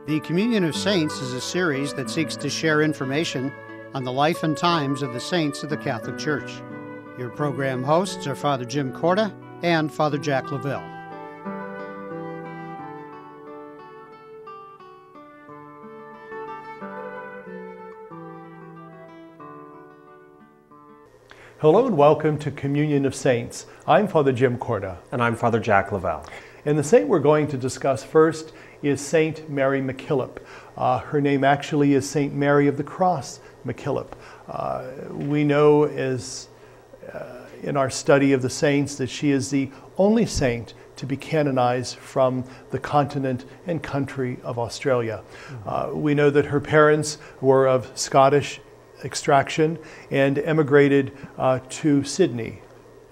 The Communion of Saints is a series that seeks to share information on the life and times of the saints of the Catholic Church. Your program hosts are Father Jim Corda and Father Jack Lavelle. Hello and welcome to Communion of Saints. I'm Father Jim Corda. And I'm Father Jack Lavelle. And the saint we're going to discuss first is Saint Mary MacKillop. Her name actually is Saint Mary of the Cross MacKillop. We know in our study of the saints that she is the only saint to be canonized from the continent and country of Australia. We know that her parents were of Scottish extraction and emigrated to Sydney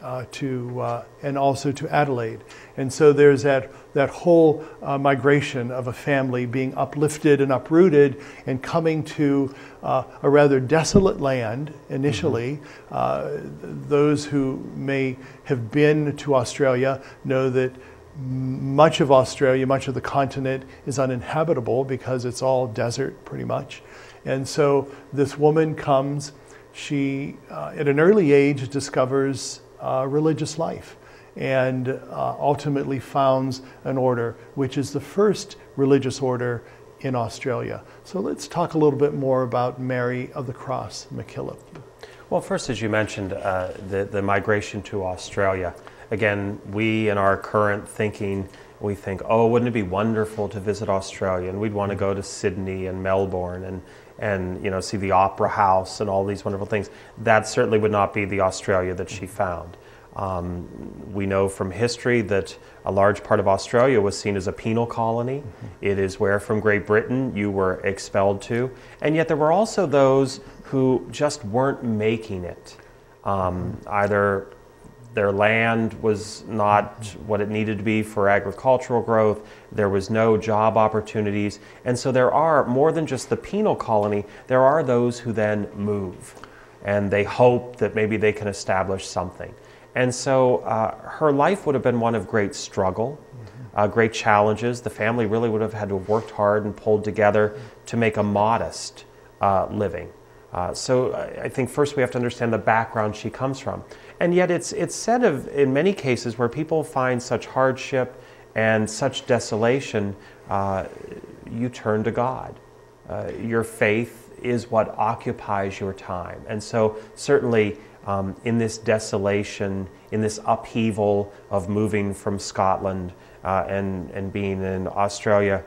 and also to Adelaide. And so there's that whole migration of a family being uplifted and uprooted and coming to a rather desolate land initially. Those who may have been to Australia know that much of Australia, much of the continent is uninhabitable because it's all desert pretty much. And so this woman comes, she at an early age discovers religious life and ultimately founds an order, which is the first religious order in Australia. So let's talk a little bit more about Mary of the Cross MacKillop. Well, first, as you mentioned, the migration to Australia. Again, we in our current thinking, we think, oh, wouldn't it be wonderful to visit Australia? And we'd want to go to Sydney and Melbourne and see the Opera House and all these wonderful things. That certainly would not be the Australia that she found. We know from history that a large part of Australia was seen as a penal colony. It is where from Great Britain you were expelled to. And yet there were also those who just weren't making it. Either their land was not what it needed to be for agricultural growth. There was no job opportunities. And so there are, more than just the penal colony, there are those who then move. And they hope that maybe they can establish something. And so her life would have been one of great struggle, great challenges. The family really would have had to have worked hard and pulled together to make a modest living. So I think first we have to understand the background she comes from. And yet it's said of, in many cases, where people find such hardship and such desolation, you turn to God. Your faith is what occupies your time. And so certainly in this desolation, in this upheaval of moving from Scotland and being in Australia,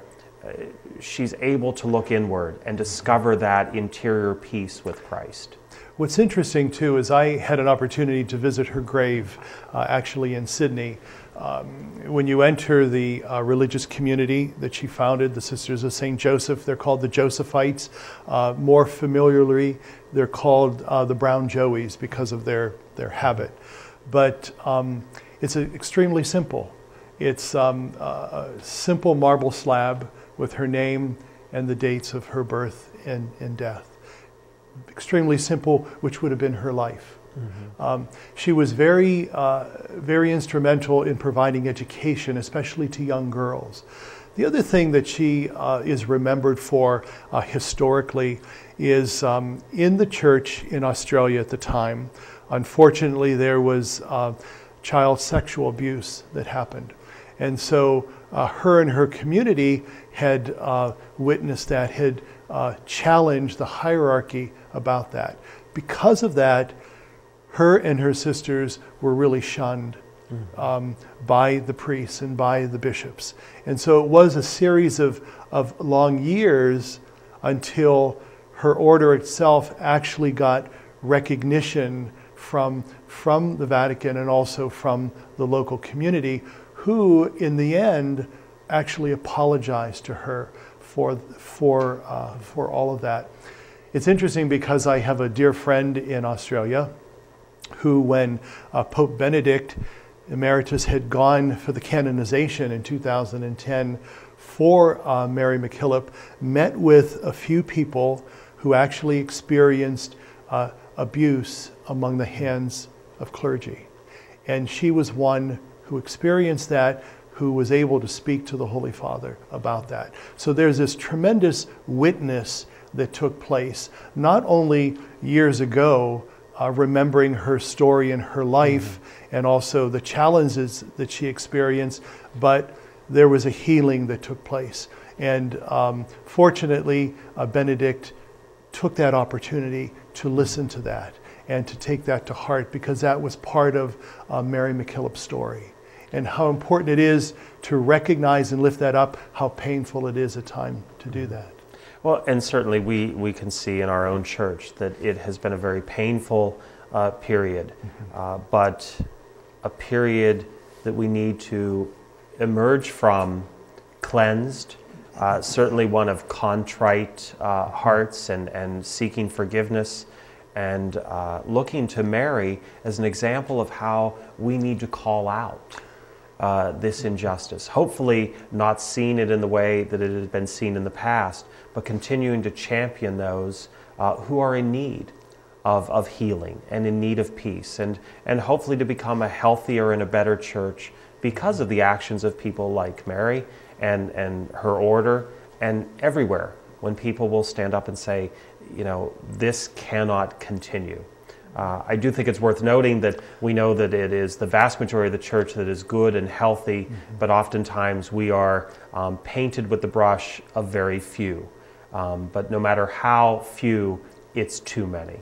she's able to look inward and discover that interior peace with Christ. What's interesting too is I had an opportunity to visit her grave actually in Sydney. When you enter the religious community that she founded, the Sisters of St. Joseph, they're called the Josephites. More familiarly, they're called the Brown Joeys because of their habit. But it's extremely simple. It's a simple marble slab with her name and the dates of her birth and death. Extremely simple, which would have been her life. She was very instrumental in providing education, especially to young girls. The other thing that she is remembered for historically is in the church in Australia at the time, unfortunately there was child sexual abuse that happened. And so her and her community had witnessed that, had challenged the hierarchy about that. Because of that, her and her sisters were really shunned by the priests and by the bishops. And so it was a series of long years until her order itself actually got recognition from the Vatican and also from the local community, who in the end actually apologized to her for all of that. It's interesting because I have a dear friend in Australia who, when Pope Benedict Emeritus had gone for the canonization in 2010 for Mary MacKillop, met with a few people who actually experienced abuse among the hands of clergy. And she was one who experienced that, who was able to speak to the Holy Father about that. So there's this tremendous witness that took place, not only years ago, remembering her story and her life, and also the challenges that she experienced, but there was a healing that took place. And fortunately, Benedict took that opportunity to listen to that and to take that to heart, because that was part of Mary MacKillop's story. And how important it is to recognize and lift that up, how painful it is at times to do that. Well, and certainly we can see in our own church that it has been a very painful period, but a period that we need to emerge from cleansed, certainly one of contrite hearts and seeking forgiveness, and looking to Mary as an example of how we need to call out this injustice. Hopefully not seeing it in the way that it has been seen in the past, but continuing to champion those who are in need of healing and in need of peace, and hopefully to become a healthier and a better church because of the actions of people like Mary and her order, and everywhere when people will stand up and say, you know, this cannot continue. I do think it's worth noting that we know that it is the vast majority of the church that is good and healthy, but oftentimes we are painted with the brush of very few. But no matter how few, it's too many.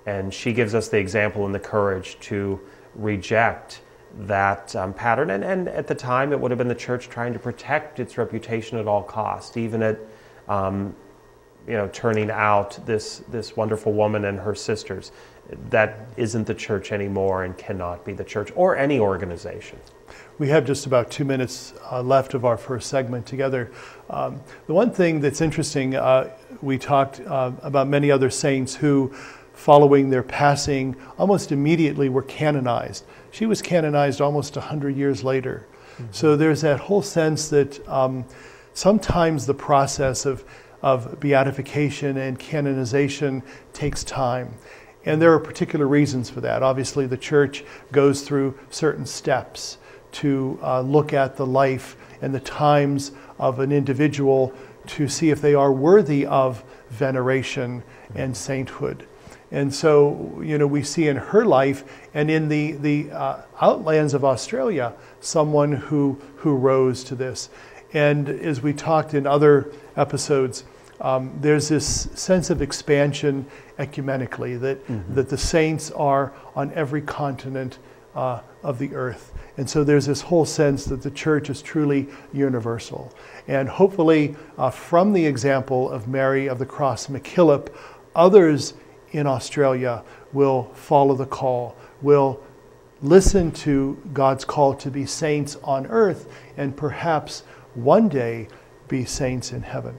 And she gives us the example and the courage to reject that pattern. And at the time, it would have been the church trying to protect its reputation at all costs, even at turning out this wonderful woman and her sisters. That isn't the church anymore and cannot be the church or any organization. We have just about 2 minutes left of our first segment together. The one thing that's interesting, we talked about many other saints who, following their passing, almost immediately were canonized. She was canonized almost 100 years later. So there's that whole sense that sometimes the process of beatification and canonization takes time. And there are particular reasons for that. Obviously, the church goes through certain steps to look at the life and the times of an individual to see if they are worthy of veneration and sainthood. And so, we see in her life and in the outlands of Australia, someone who rose to this. And as we talked in other episodes, there's this sense of expansion ecumenically, that the saints are on every continent of the earth. And so there's this whole sense that the church is truly universal. And hopefully from the example of Mary of the Cross MacKillop, others in Australia will follow the call, will listen to God's call to be saints on earth, and perhaps one day be saints in heaven.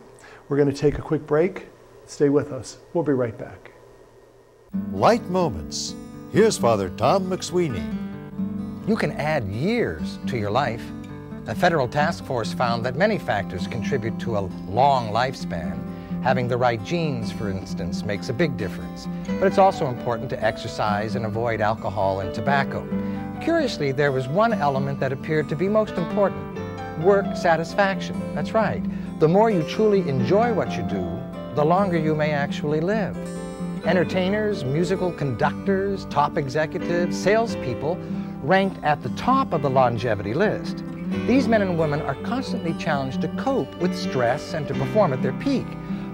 We're going to take a quick break. Stay with us. We'll be right back. Light Moments. Here's Father Tom McSweeney. You can add years to your life. A federal task force found that many factors contribute to a long lifespan. Having the right genes, for instance, makes a big difference. But it's also important to exercise and avoid alcohol and tobacco. Curiously, there was one element that appeared to be most important: work satisfaction. That's right. The more you truly enjoy what you do, the longer you may actually live. Entertainers, musical conductors, top executives, salespeople ranked at the top of the longevity list. These men and women are constantly challenged to cope with stress and to perform at their peak,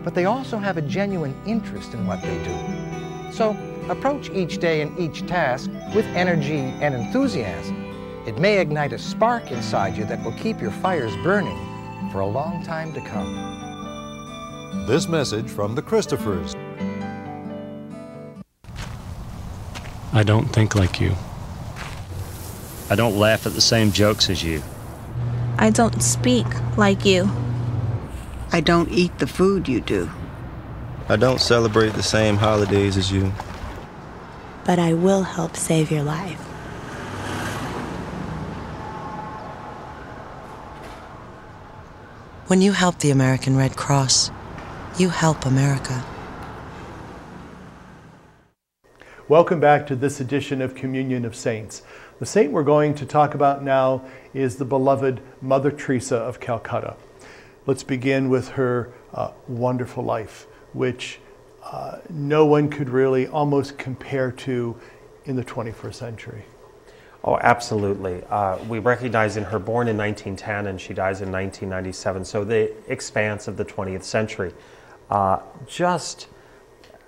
but they also have a genuine interest in what they do. So approach each day and each task with energy and enthusiasm. It may ignite a spark inside you that will keep your fires burning for a long time to come. This message from the Christophers. I don't think like you. I don't laugh at the same jokes as you. I don't speak like you. I don't eat the food you do. I don't celebrate the same holidays as you. But I will help save your life. When you help the American Red Cross, you help America. Welcome back to this edition of Communion of Saints. The saint we're going to talk about now is the beloved Mother Teresa of Calcutta. Let's begin with her wonderful life, which no one could really almost compare to in the 21st century. Oh, absolutely. We recognize in her born in 1910 and she dies in 1997, so the expanse of the 20th century. Just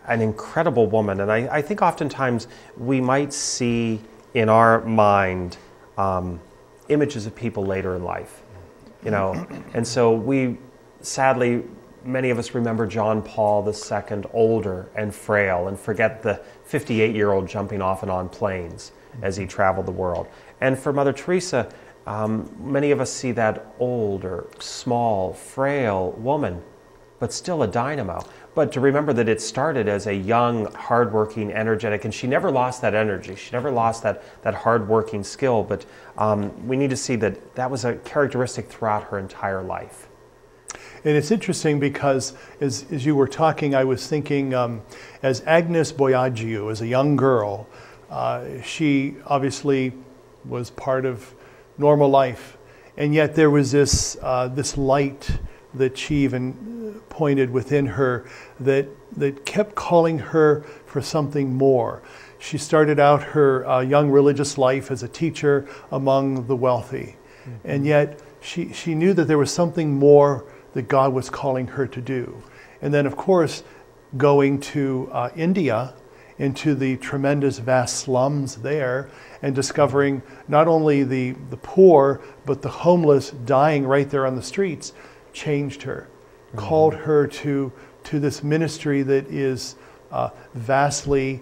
an incredible woman, and I think oftentimes we might see in our mind images of people later in life, you know, and so we sadly, many of us remember John Paul II older and frail and forget the 58-year-old jumping off and on planes as he traveled the world. And for Mother Teresa, many of us see that older, small, frail woman, but still a dynamo. But to remember that it started as a young, hardworking, energetic, and she never lost that energy. She never lost that hardworking skill, but we need to see that that was a characteristic throughout her entire life. And it's interesting because as you were talking, I was thinking, as Agnes Boiagiu, as a young girl, she obviously was part of normal life, and yet there was this light that she even pointed within her that kept calling her for something more. She started out her young religious life as a teacher among the wealthy, and yet she knew that there was something more that God was calling her to do. And then, of course, going to India, into the tremendous vast slums there, and discovering not only the poor, but the homeless dying right there on the streets, changed her, called her to this ministry that is vastly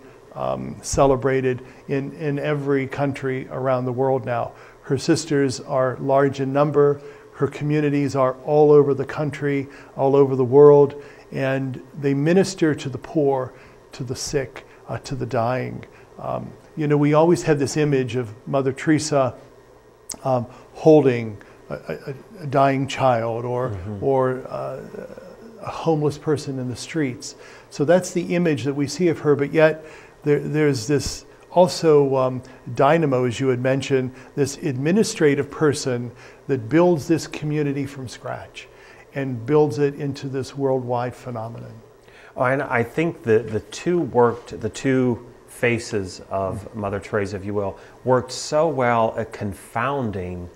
celebrated in every country around the world now. Her sisters are large in number. Her communities are all over the country, all over the world, and they minister to the poor, to the sick, to the dying. You know, we always have this image of Mother Teresa holding a dying child or a homeless person in the streets. So that's the image that we see of her, but yet there's this also dynamo, as you had mentioned, this administrative person that builds this community from scratch and builds it into this worldwide phenomenon. Oh, and I think the two faces of Mother Teresa, if you will, worked so well at confounding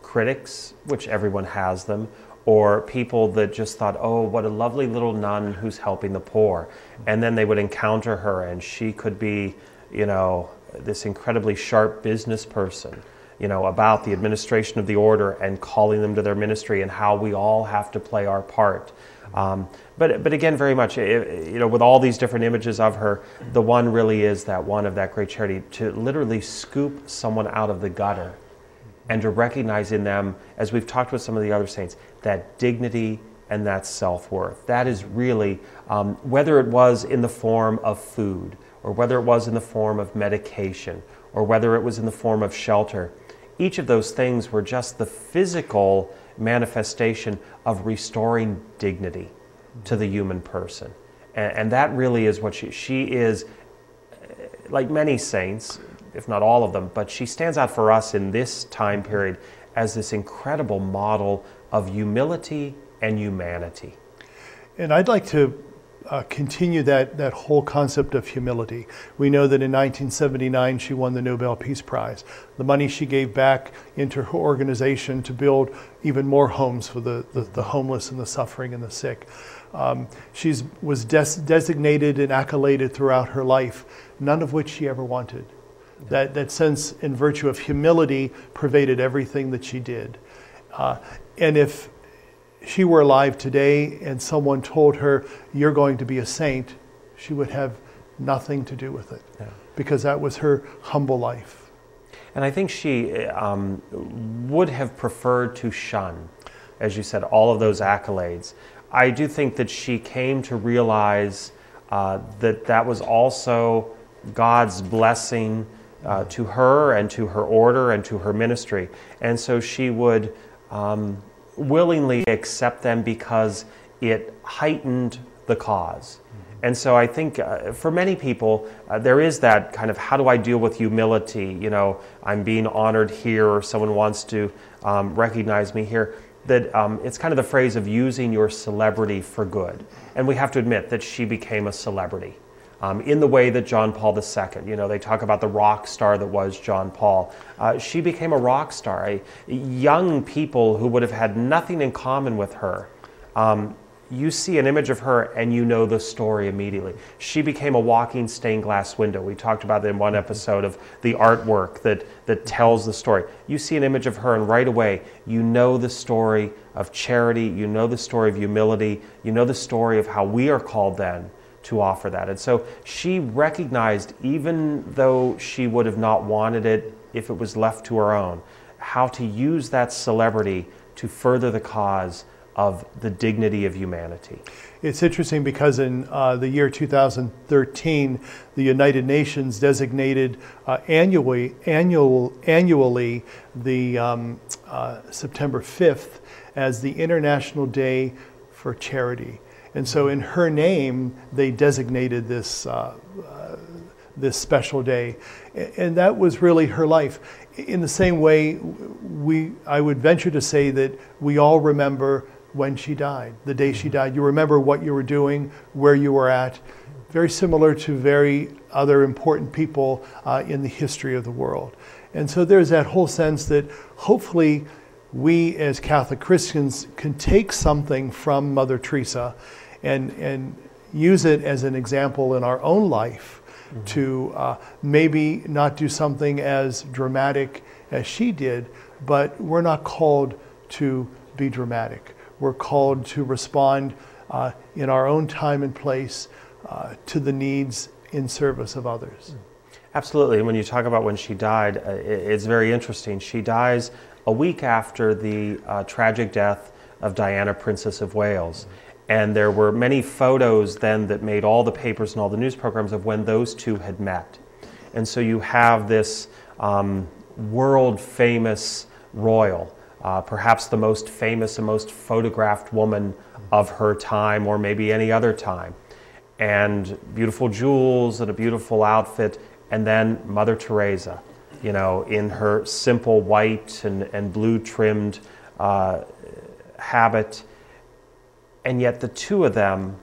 critics, which everyone has them, or people that just thought, oh, what a lovely little nun who's helping the poor. And then they would encounter her and she could be, you know, this incredibly sharp business person, you know, about the administration of the order and calling them to their ministry and how we all have to play our part. But again, very much, you know, with all these different images of her, the one really is that one of that great charity, to literally scoop someone out of the gutter and to recognize in them, as we've talked with some of the other saints, that dignity and that self-worth. That is really, whether it was in the form of food, or whether it was in the form of medication, or whether it was in the form of shelter, each of those things were just the physical manifestation of restoring dignity to the human person. And that really is what she is, like many saints, if not all of them, but she stands out for us in this time period as this incredible model of humility and humanity. And I'd like to continue that whole concept of humility. We know that in 1979 she won the Nobel Peace Prize. The money she gave back into her organization to build even more homes for the homeless and the suffering and the sick. She was designated and accoladed throughout her life, none of which she ever wanted. That sense and virtue of humility pervaded everything that she did. And if she were alive today and someone told her, you're going to be a saint, she would have nothing to do with it, because that was her humble life. And I think she would have preferred to shun, as you said, all of those accolades. I do think that she came to realize that was also God's blessing to her and to her order and to her ministry. And so she would willingly accept them because it heightened the cause. And so I think for many people, there is that kind of, how do I deal with humility? You know, I'm being honored here, or someone wants to recognize me here. That it's kind of the phrase of using your celebrity for good. And we have to admit that she became a celebrity in the way that John Paul II, you know, they talk about the rock star that was John Paul. She became a rock star. Young people who would have had nothing in common with her, you see an image of her and you know the story immediately. She became a walking stained glass window. We talked about that in one episode of the artwork that tells the story. You see an image of her and right away you know the story of charity, you know the story of humility, you know the story of how we are called then to offer that. And so she recognized, even though she would have not wanted it if it was left to her own, how to use that celebrity to further the cause of the dignity of humanity. It's interesting because in the year 2013, the United Nations designated annually the September 5th as the International Day for Charity. And so in her name, they designated this this special day. And that was really her life. In the same way, I would venture to say that we all remember when she died, the day she died. You remember what you were doing, where you were at. Very similar to very other important people in the history of the world. And so there's that whole sense that hopefully we as Catholic Christians can take something from Mother Teresa and use it as an example in our own life to maybe not do something as dramatic as she did, but we're not called to be dramatic. We're called to respond in our own time and place to the needs in service of others. Absolutely. And when you talk about when she died, it's very interesting. She dies a week after the tragic death of Diana, Princess of Wales. And there were many photos then that made all the papers and all the news programs of when those two had met. And so you have this world-famous royal, perhaps the most famous and most photographed woman of her time, or maybe any other time. And beautiful jewels and a beautiful outfit, and then Mother Teresa, you know, in her simple white and blue trimmed habit. And yet the two of them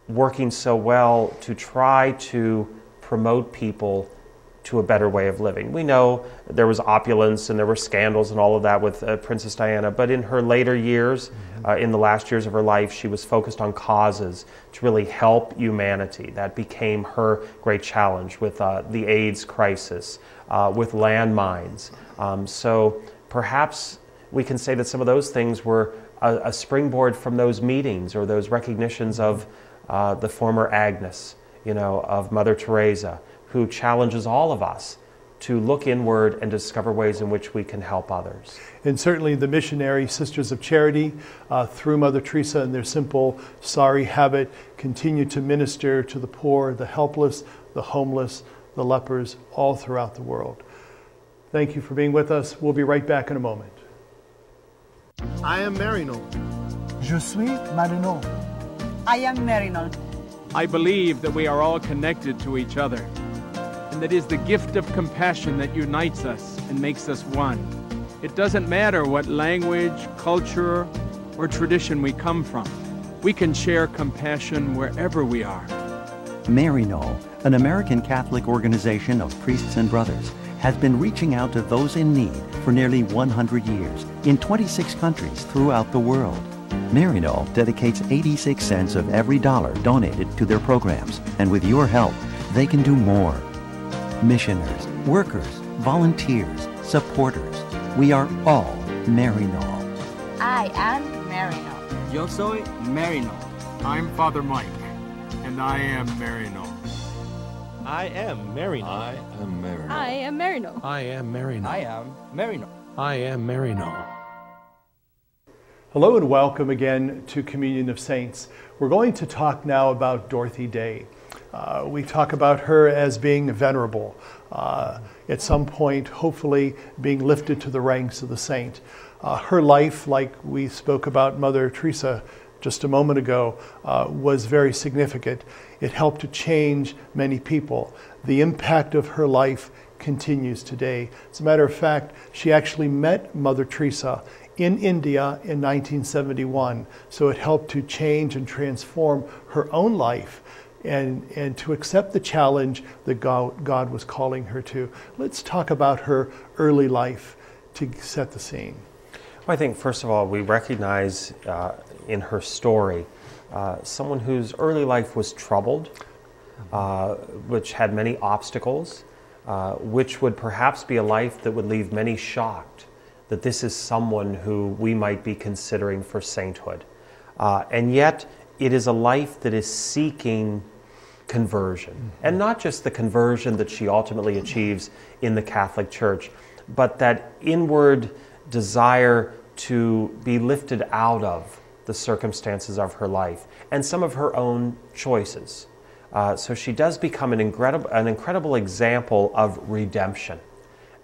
working so well to try to promote people to a better way of living. We know there was opulence and there were scandals and all of that with Princess Diana, but in her later years, in the last years of her life, she was focused on causes to really help humanity. That became her great challenge with the AIDS crisis, with landmines. So perhaps we can say that some of those things were a springboard from those meetings or those recognitions of the former Agnes, you know, of Mother Teresa, who challenges all of us to look inward and discover ways in which we can help others. And certainly the missionary Sisters of Charity, through Mother Teresa and their simple sari habit, continue to minister to the poor, the helpless, the homeless, the lepers, all throughout the world. Thank you for being with us. We'll be right back in a moment. I am Marino. Je suis Marino. I am Marino. I believe that we are all connected to each other, and that is the gift of compassion that unites us and makes us one. It doesn't matter what language, culture, or tradition we come from. We can share compassion wherever we are. Marino, an American Catholic organization of priests and brothers, has been reaching out to those in need for nearly 100 years in 26 countries throughout the world. Marino dedicates 86 cents of every dollar donated to their programs, and with your help, they can do more. Missioners, workers, volunteers, supporters, we are all Marino. I am Marino. Yo soy Marino. I'm Father Mike, and I am Marino. I am Marino. I am Marino. I am Marino. I am Marino. I am Marino. I am Marino. Hello and welcome again to Communion of Saints. We're going to talk now about Dorothy Day. We talk about her as being venerable, at some point hopefully being lifted to the ranks of the saint. Her life, like we spoke about Mother Teresa just a moment ago was very significant. It helped to change many people. The impact of her life continues today. As a matter of fact, she actually met Mother Teresa in India in 1971. So it helped to change and transform her own life and to accept the challenge that God was calling her to. Let's talk about her early life to set the scene. Well, I think, first of all, we recognize in her story someone whose early life was troubled, which had many obstacles, which would perhaps be a life that would leave many shocked that this is someone who we might be considering for sainthood. And yet, it is a life that is seeking conversion. And not just the conversion that she ultimately achieves in the Catholic Church, but that inward desire to be lifted out of the circumstances of her life and some of her own choices. So she does become an incredible example of redemption.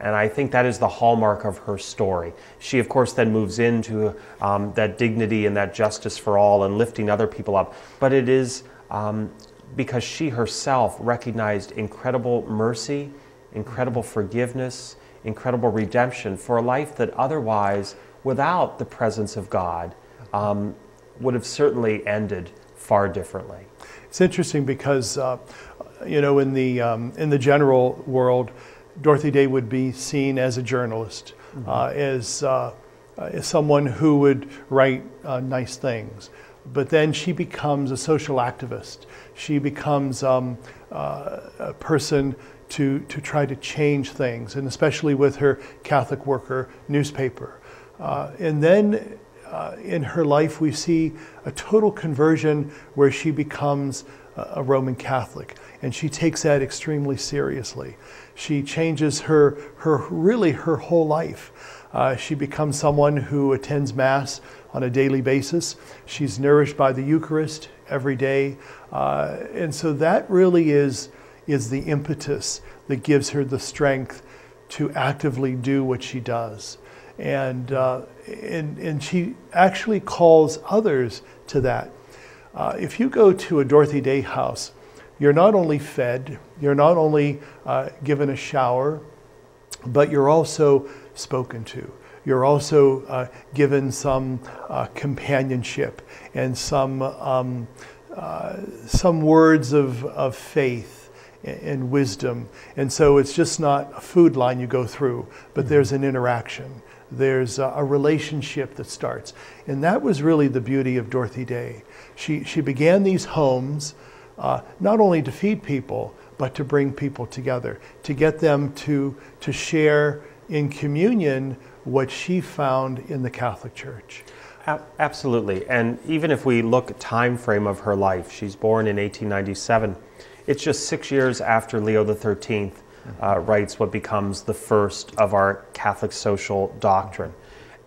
And I think that is the hallmark of her story. She, of course, then moves into that dignity and that justice for all and lifting other people up. But it is because she herself recognized incredible mercy, incredible forgiveness, incredible redemption for a life that otherwise, without the presence of God, would have certainly ended far differently. It's interesting because, you know, in the general world, Dorothy Day would be seen as a journalist, as someone who would write nice things. But then she becomes a social activist. She becomes a person to try to change things, and especially with her Catholic Worker newspaper. And then in her life we see a total conversion where she becomes a Roman Catholic, and she takes that extremely seriously. She changes her whole life. She becomes someone who attends Mass on a daily basis. She's nourished by the Eucharist every day. And so that really is the impetus that gives her the strength to actively do what she does. And she actually calls others to that. If you go to a Dorothy Day house, you're not only fed, you're not only given a shower, but you're also spoken to. You're also given some companionship and some words of faith and wisdom. And so it's just not a food line you go through, but there's an interaction. There's a relationship that starts. And that was really the beauty of Dorothy Day. She began these homes not only to feed people, but to bring people together, to get them to share in communion what she found in the Catholic Church. Absolutely. And even if we look at time frame of her life, she's born in 1897. It's just 6 years after Leo XIII writes what becomes the first of our Catholic social doctrine.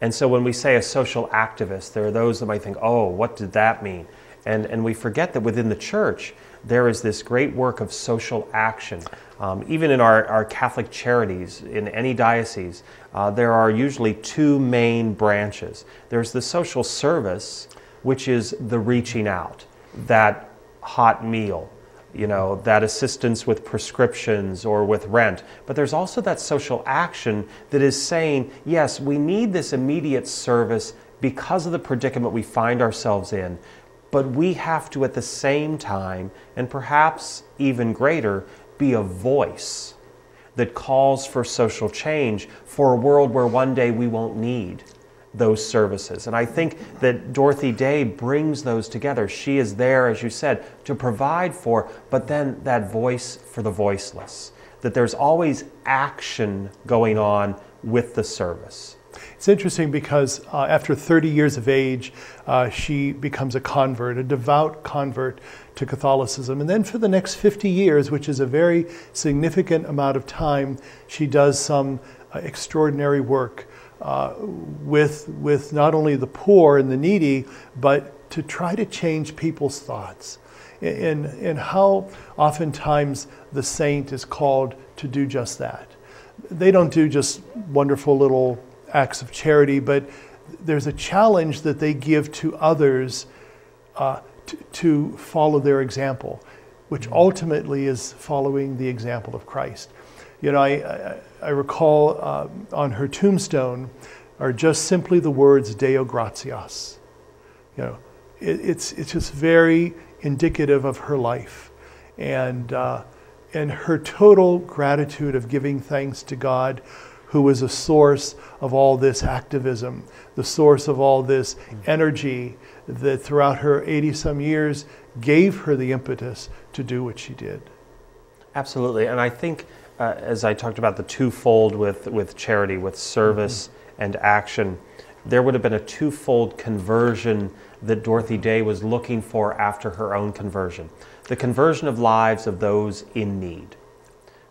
And so when we say a social activist, there are those that might think, oh, what did that mean? And we forget that within the Church, there is this great work of social action. Even in our Catholic charities, in any diocese, there are usually two main branches. There's the social service, which is the reaching out, that hot meal, you know, that assistance with prescriptions or with rent. But there's also that social action that is saying, yes, we need this immediate service because of the predicament we find ourselves in, but we have to at the same time, and perhaps even greater, be a voice that calls for social change for a world where one day we won't need those services. And I think that Dorothy Day brings those together. She is there, as you said, to provide for, but then that voice for the voiceless, that there's always action going on with the service. It's interesting because after 30 years of age, she becomes a convert, a devout convert to Catholicism. And then for the next 50 years, which is a very significant amount of time, she does some extraordinary work with not only the poor and the needy, but to try to change people's thoughts. And how oftentimes the saint is called to do just that. They don't do just wonderful little acts of charity, but there's a challenge that they give to others to follow their example, which ultimately is following the example of Christ. You know, I recall on her tombstone are just simply the words Deo gratias. You know, it's just very indicative of her life, and her total gratitude of giving thanks to God, who is a source of all this activism, the source of all this energy that throughout her 80-some years gave her the impetus to do what she did. Absolutely, and I think as I talked about the twofold with charity, with service and action, there would have been a twofold conversion that Dorothy Day was looking for after her own conversion. The conversion of lives of those in need.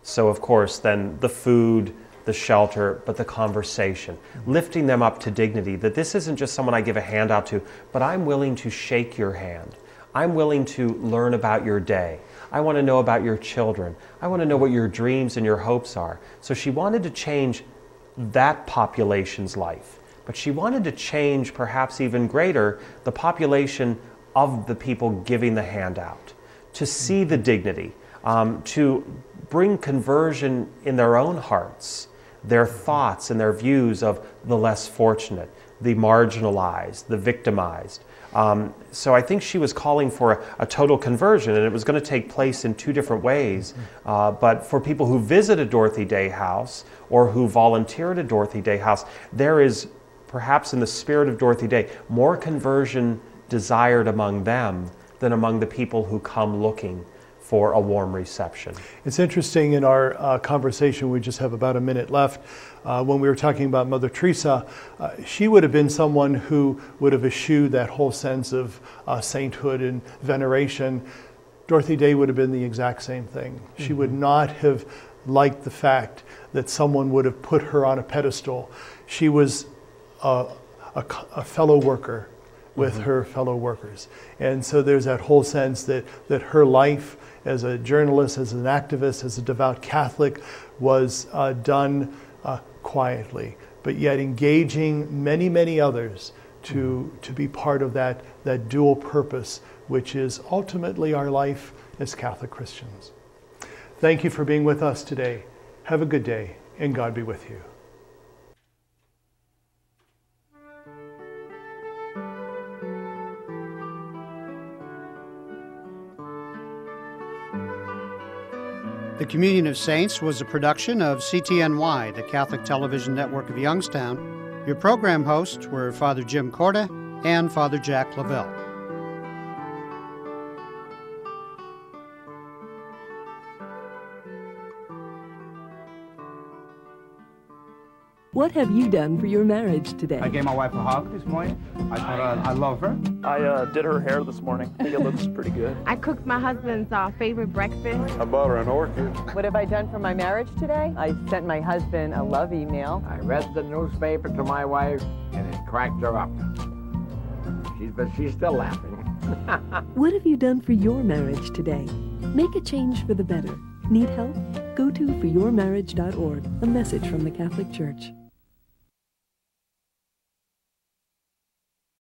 So of course then the food, the shelter, but the conversation, lifting them up to dignity, that this isn't just someone I give a handout to, but I'm willing to shake your hand. I'm willing to learn about your day. I want to know about your children. I want to know what your dreams and your hopes are. So she wanted to change that population's life, but she wanted to change perhaps even greater the population of the people giving the handout, to see the dignity, to bring conversion in their own hearts, their thoughts and their views of the less fortunate, the marginalized, the victimized. So I think she was calling for a total conversion, and it was going to take place in two different ways. But for people who visited Dorothy Day House or who volunteered at Dorothy Day House, there is, perhaps in the spirit of Dorothy Day, more conversion desired among them than among the people who come looking for a warm reception. It's interesting in our conversation, we just have about a minute left, when we were talking about Mother Teresa, she would have been someone who would have eschewed that whole sense of sainthood and veneration. Dorothy Day would have been the exact same thing. She would not have liked the fact that someone would have put her on a pedestal. She was a fellow worker with her fellow workers. And so there's that whole sense that her life as a journalist, as an activist, as a devout Catholic was done quietly, but yet engaging many, many others to be part of that dual purpose, which is ultimately our life as Catholic Christians. Thank you for being with us today. Have a good day, and God be with you. The Communion of Saints was a production of CTNY, the Catholic Television Network of Youngstown. Your program hosts were Father Jim Corda and Father Jack Lavelle. What have you done for your marriage today? I gave my wife a hug this morning. I told her I love her. I did her hair this morning. I think it looks pretty good. I cooked my husband's favorite breakfast. I bought her an orchid. What have I done for my marriage today? I sent my husband a love email. I read the newspaper to my wife, and it cracked her up. She's still laughing. What have you done for your marriage today? Make a change for the better. Need help? Go to foryourmarriage.org, a message from the Catholic Church.